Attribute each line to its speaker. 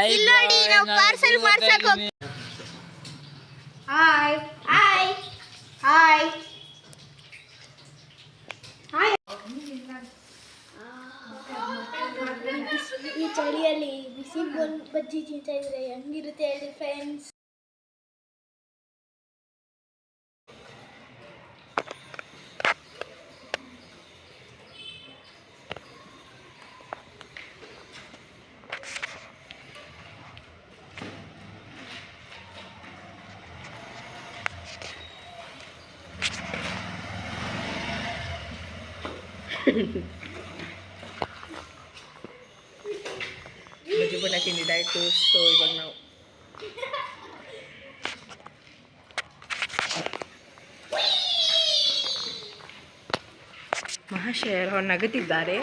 Speaker 1: ಇಲ್ಲಿ ನೋಡಿ ನಾವು ಪಾರ್ಸಲ್ ಮಾಡ್ಸಕ್ ಹೋಗ್ ಹಾಯ್ ಹಾಯ್ ಹಾಯ್ ಹಾಯ್ ಈ ಚಳಿಯಲ್ಲಿ ಬಿಸಿ ಬಜ್ಜಿ ತಿಂತಾ ಇದ್ರೆ ಹೆಂಗಿರುತ್ತೆ ಹೇಳಿ ಫ್ರೆಂಡ್ಸ್.
Speaker 2: ಬಜ್ಜಿ ಪುಟ ತಿಂದಿದ್ದಾಯ್ತು. ಸೊ ಇವಾಗ ನಾವು ಮಹಾಶಯರು ಅವ್ರು ನಗುತ್ತಿದ್ದಾರೆ.